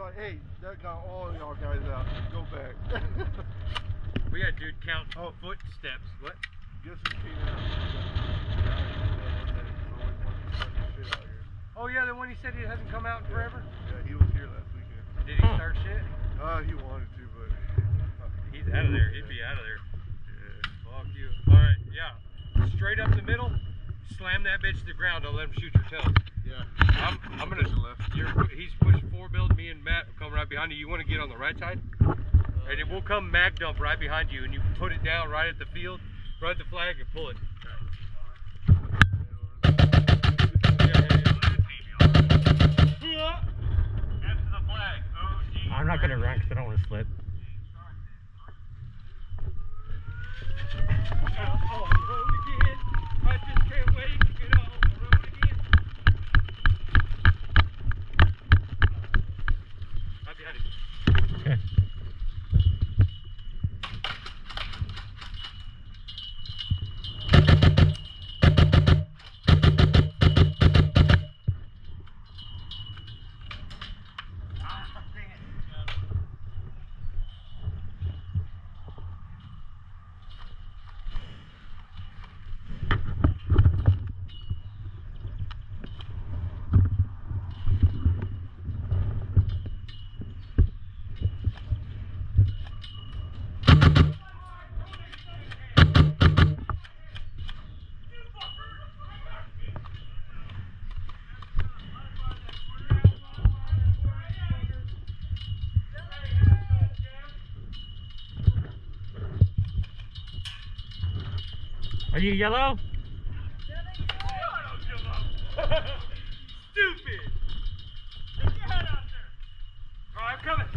like, hey, that got all y'all guys out. Go back. We had dude count footsteps. What? Guess who came out? Oh yeah, the one he said he hasn't come out in forever? Yeah, he was here last weekend. Did he start shit? He wanted to, but... He's out of there. He'd be out of there. Yeah. Fuck you. Alright, yeah. Straight up the middle, slam that bitch to the ground, don't let him shoot your tail. Yeah. I'm gonna left. He's pushing forward build, me and Matt come right behind you. You wanna get on the right side? And it will come mag dump right behind you and you put it down right at the field, right at the flag and pull it. I'm not gonna run because I don't want to slip. I just can't wait to get off the road again. Right behind you. Okay. Are you yellow? Stupid! Get your head out there! Alright, I'm coming!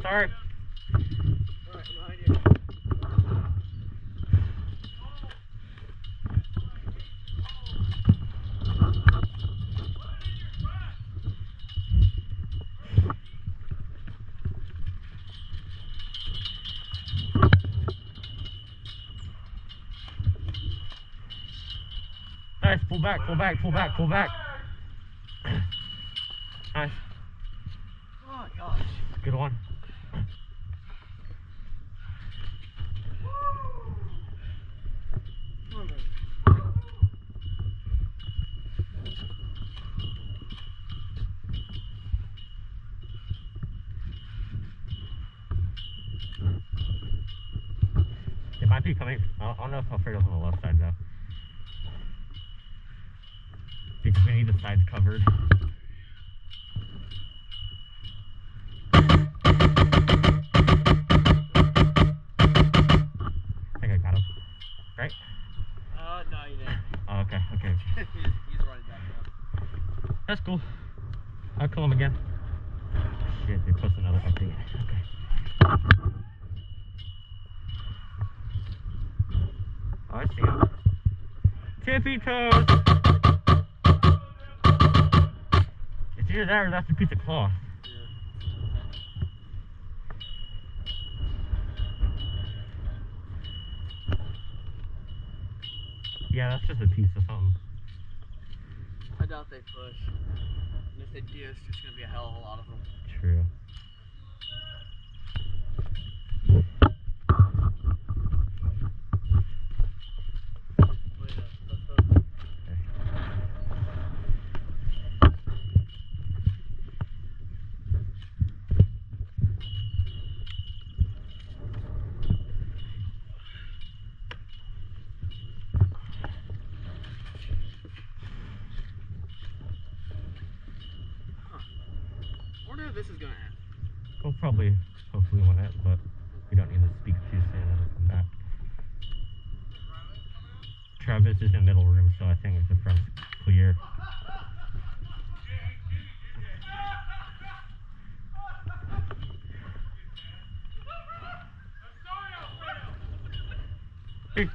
Sorry. Alright, behind you. Nice, pull back, pull back, pull back, pull back. Nice. Oh gosh. Good one. It might be coming. I don't know if I'll figure it out on the left side though. Because we need the sides covered. I think I got him. Right? No, you didn't. Oh, okay, okay. He's running back now. That's cool. I'll call him again. Shit, they pushed another update. Okay. Oh, I see him. Tippy toes! It's either that or that's a piece of cloth. Yeah, that's just a piece of something. I doubt they push. And if they do, it's just going to be a hell of a lot of them. True. This is gonna end. We'll probably, hopefully won't end, but we don't need to speak too soon and it'll come back. Travis is in the middle room, so I think the front's clear. Hey.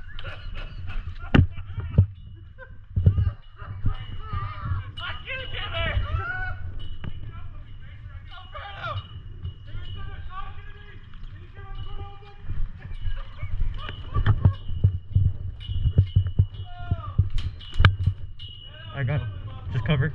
I got him. Just cover.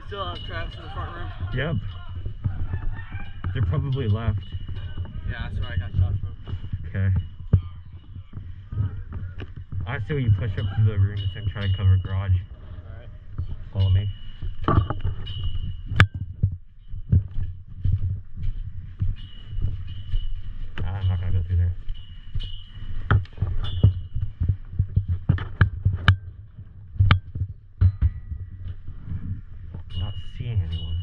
Still have traps in the front room? Yep. They're probably left. Yeah, that's where I got shot from. Okay. I say we push up to the rooms and try to cover garage. Alright. Follow me. I'm not gonna go through there. Not seeing anyone.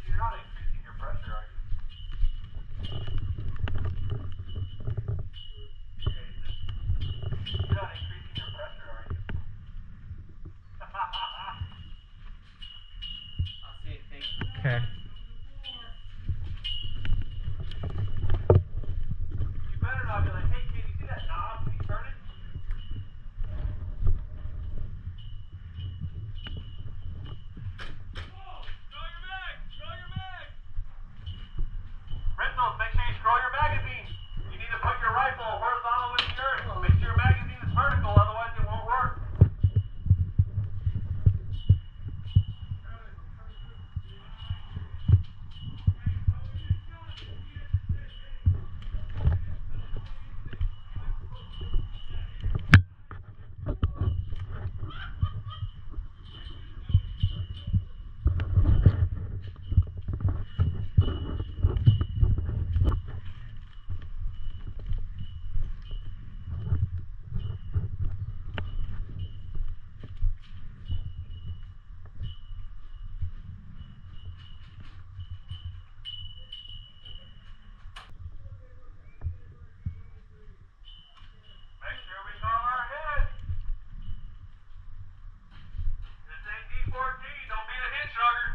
You're not increasing your pressure, are you? You're not increasing your pressure, are you? I'll see it, thank you. Okay. You better not be like, hey kid, you see that knob? Can you turn it? Rentals, make sure you scroll your magazine. You need to put your rifle horizontal with the earth. Make sure your magazine is vertical, otherwise it won't work. Make sure we call our head. This ain't D14, don't be a hitch hugger.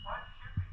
Why'd you shoot me?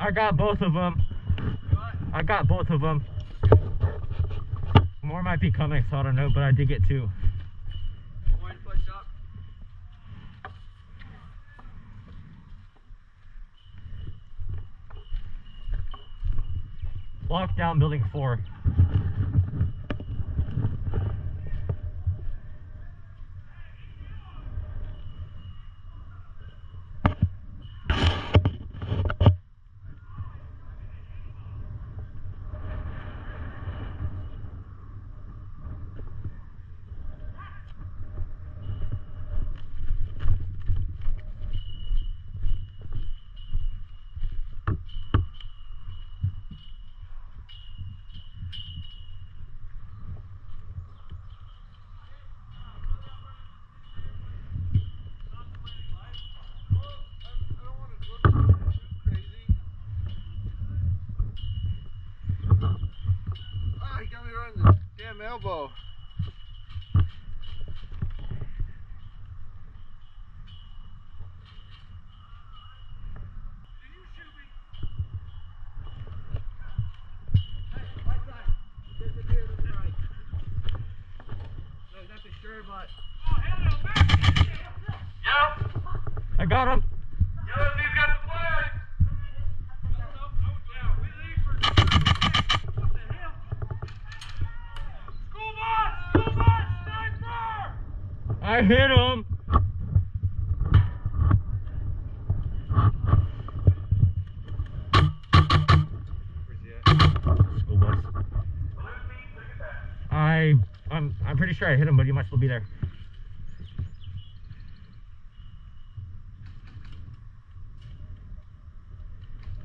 I got both of them. I got both of them. More might be coming, so I don't know, but I did get two. Going to push up. Lock down building 4. elbow. I got him. Yellow, he's got the flag. School bus, sniper! I hit him. Where's he at? School bus. I'm pretty sure I hit him, but he might still be there.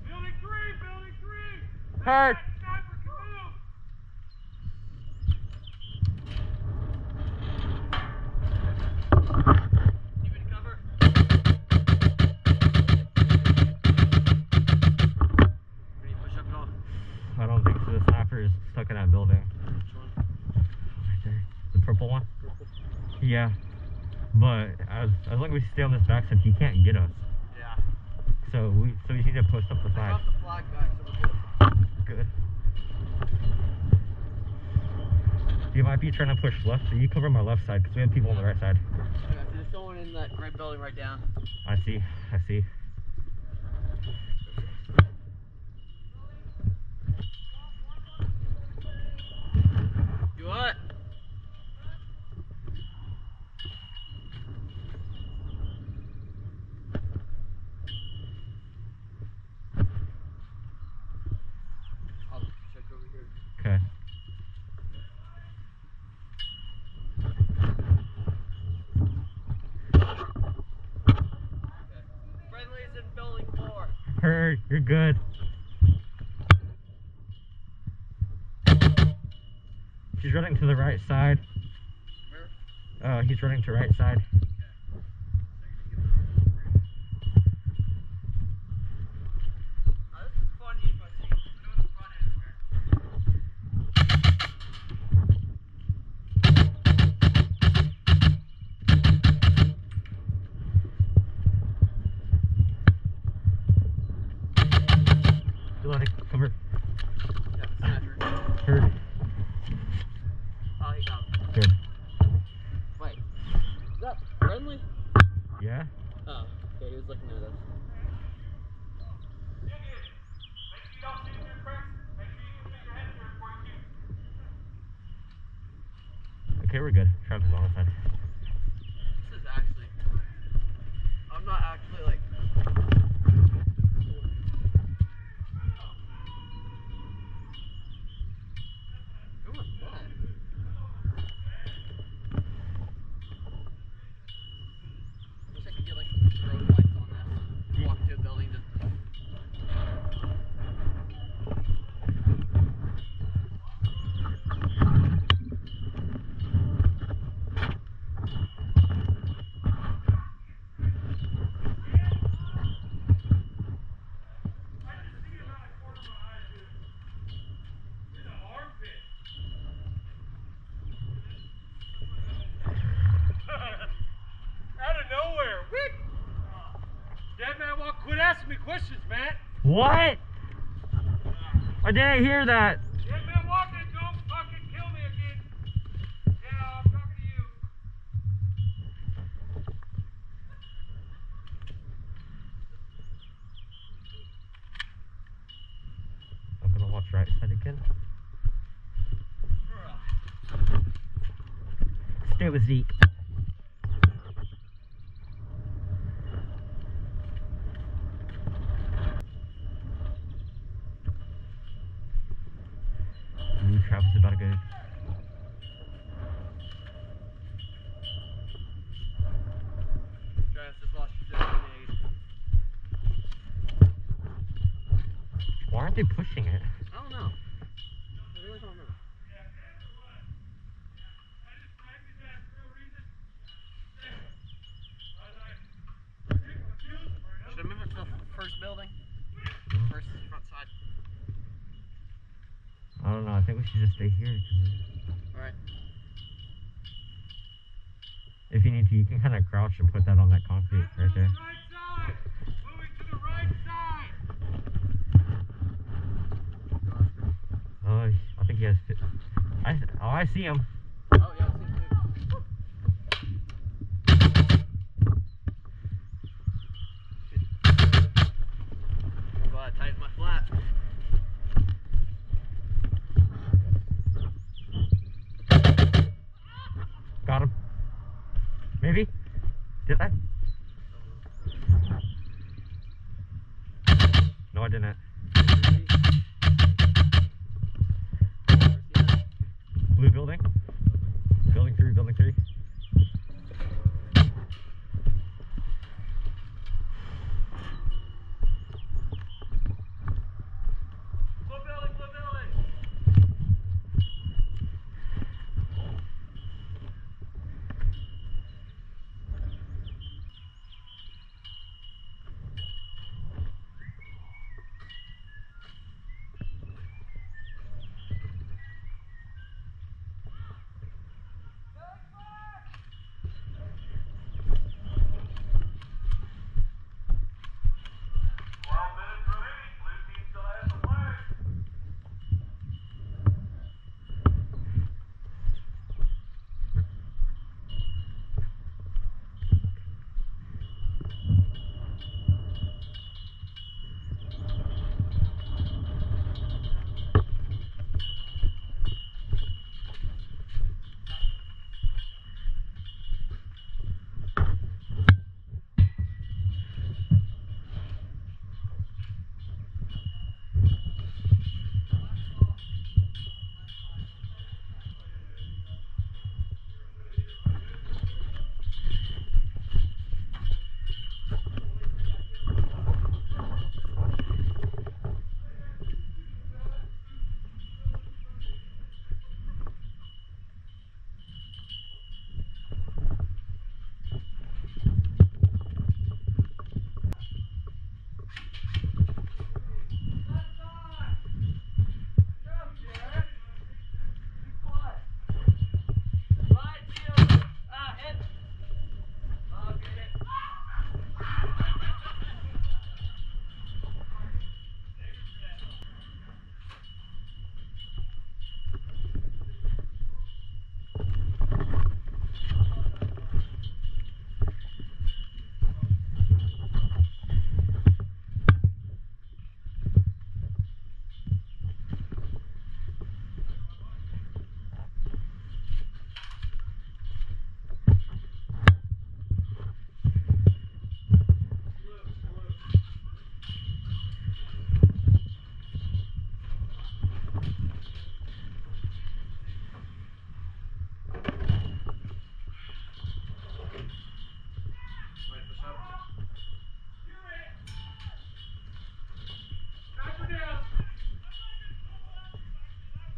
Building three! Hurt. Sniper, come You in cover? Can you push up at all? I don't think so. The sniper is stuck in that building. Which one? Right there. The purple one? Purple. Yeah. But as long as we stay on this backside, he can't get us. Yeah. So we need to post up the I side. got the flag back, so we're good. Good. You might be trying to push left, so you cover my left side because we have people on the right side. I got you. There's someone in that red building right down. I see. You what? I'll check over here. Okay. Friendly's in building 4. Hurt. You're good. He's running to the right side. Where? He's running to right side. This is fun to use my team. We don't run anywhere. Reloading. Cover. Yeah, the sniper. Hurt. Oh, he got him. Good. Wait. Is that friendly? Yeah? Oh, okay, he was looking at us. Make sure you don't see through cracks. Make sure you can see your head through before you shoot. Okay, we're good. Travis is on the side. This is actually. I'm not actually like. Who was that? Wish I could get like road lights on this. Walk to a building to. Out of nowhere. What? Dead man walk. Quit asking me questions, Matt. What? I didn't hear that. Dead man walking, don't fucking kill me again. Yeah, I'm talking to you. I'm gonna watch right side again. Stay with Zeke. Ooh, Travis is about to go. Travis just lost your grenade. Why aren't they pushing it? I don't know. I really don't know. Should I move it to the first building? First front side. I don't know. I think we should just stay here. Alright. If you need to, you can kind of crouch and put that on that concrete right there. Right side! Moving to the right side! Oh, I think he has. I see him. Oh, yeah, same too. I'm glad I tightened my flat. Got him. Maybe? Did I? No, I didn't. Blue building. Building 3, building 3. Blue building, blue building.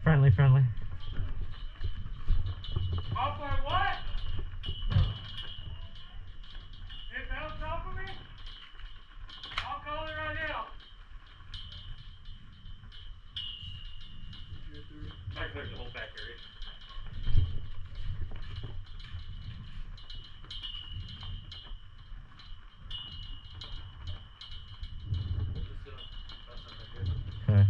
Friendly, friendly. Off my what? It bounced off of me? I'll call it right now. Back there's a whole back area. Okay.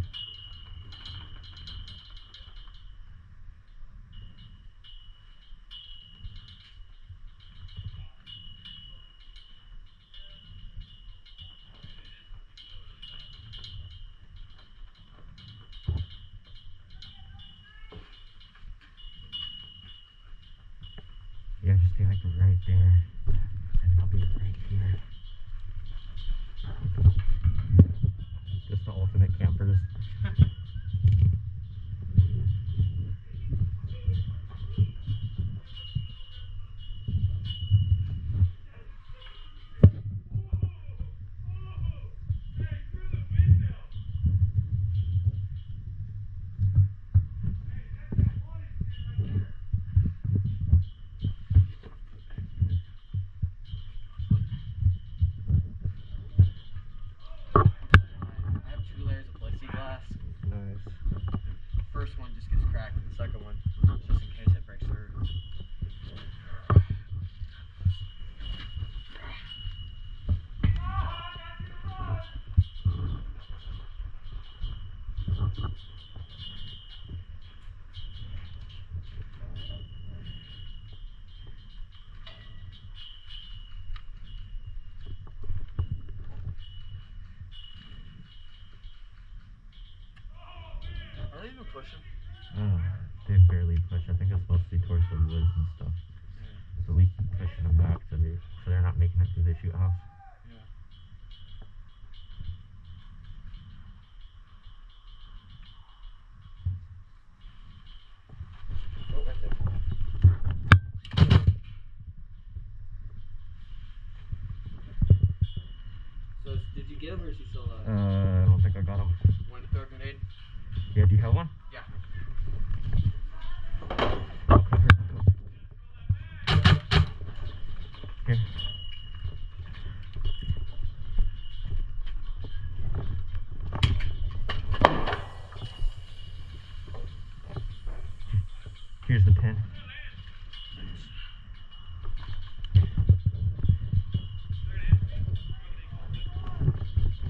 Yeah, just be like right there. And I'll be right here. Just the ultimate campers. pushing? They barely push. I think it's mostly towards the woods and stuff. So we keep pushing them back so they're not making it through the shoot house. Oh, right there. So, did you get him or is he still alive? I don't think I got him. Want to throw a grenade? Yeah, do you have one? Yeah. Here. Here's the pin.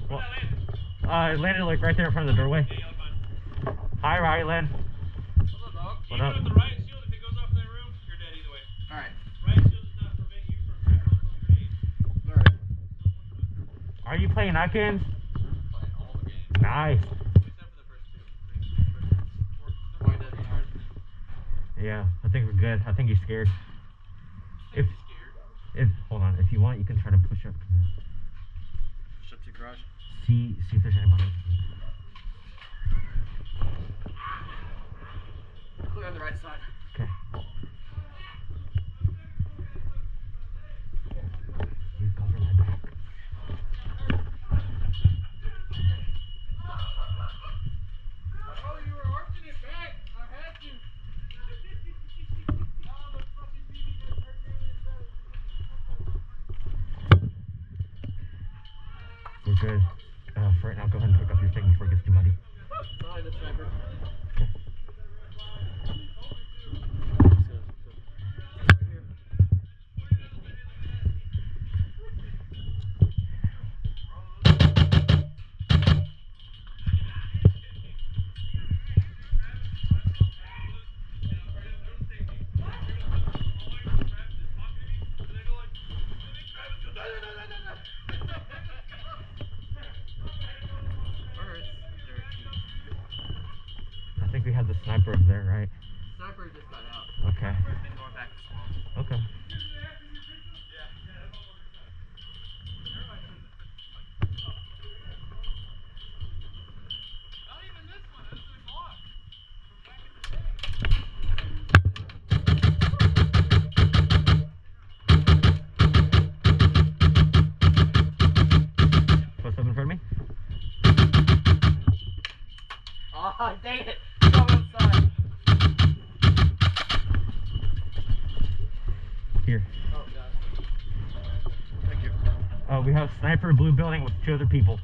Well, I landed like right there in front of the doorway. Hi, Rylan. Hello, dog. What Even up? with the riot shield, if it goes off in that room, you're dead either way. Alright. Riot shield does not prevent you from cracking those grenades. Alright. Are you playing that game? Playing all the games. Nice. Except for the first two. Why doesn't it hurt? Yeah, I think we're good. I think he's scared. If hold on, if you want, you can try to push up. Push up to the garage. See if there's anybody. Clear on the right side. Okay. You cover my back. Oh, you were arching it back. I had to. Oh, the fucking BB just hurt me in the We're good. For right now, go ahead and pick up your thing before it gets too muddy. Sorry, the sniper. Okay. I think we had the sniper up there, right? Sniper just got out. Okay. Going back to swamp. Okay. Not even this one. This is a Glock. From back in the day. What's up in front of me? Oh, dang it! Go outside. Here. Oh, God. Thank you. We have sniper blue building with 2 other people.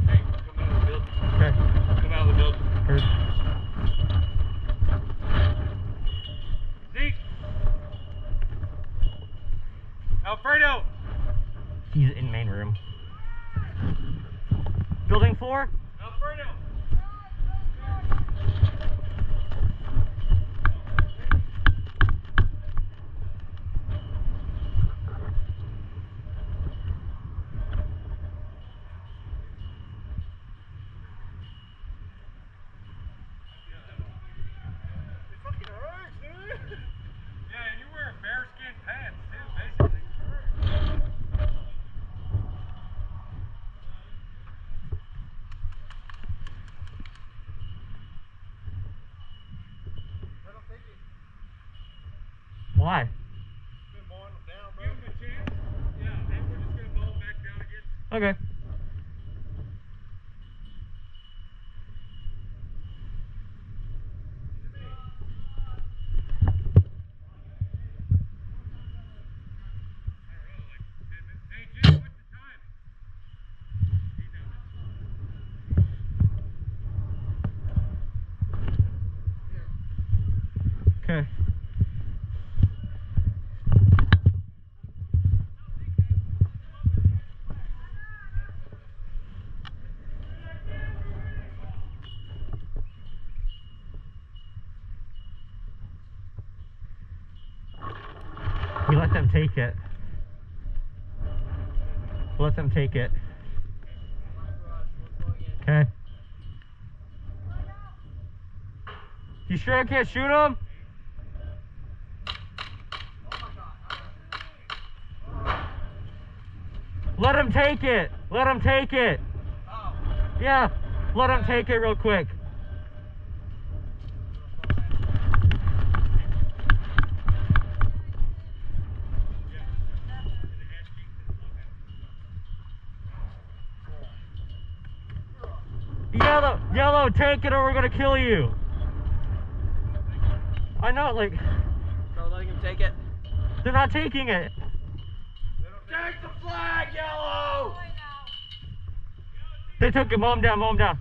Hey, come out of the building. Okay. Come out of the building. Heard. Zeke! Alfredo! He's in main room. Building 4? Alfredo! Yeah, and you wear bearskin pants too, basically. Why? Give him a chance. Yeah, and we're just gonna mow him back down again. Okay. Hey, Jim, what's the time? Okay. Let them take it. Let them take it. Okay. You sure I can't shoot him? Let him take it. Let him take it. Yeah, let him take it real quick. Yellow, take it or we're gonna kill you. I know, like, So letting him take it. they're not taking it. Take the flag, Yellow! They took it. Mow him down, mow him down.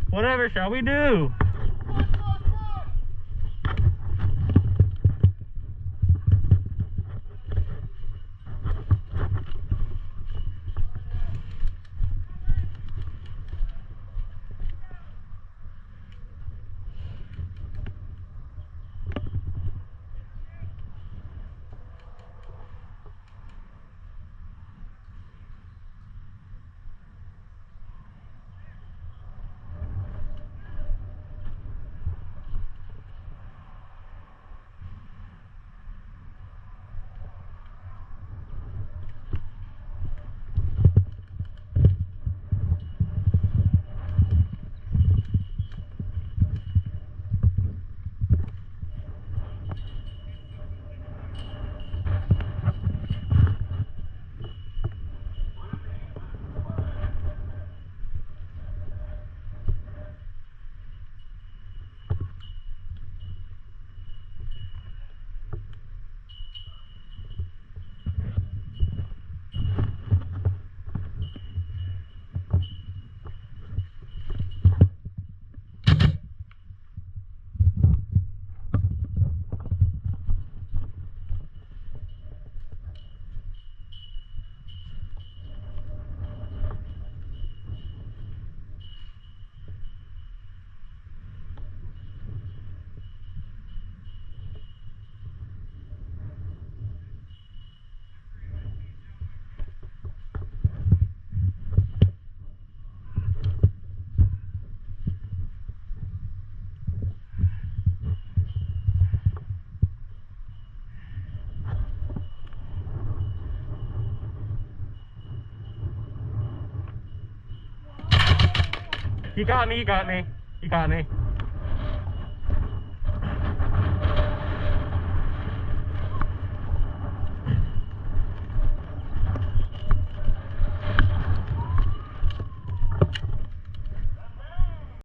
Whatever shall we do? You got me, you got me. You got me.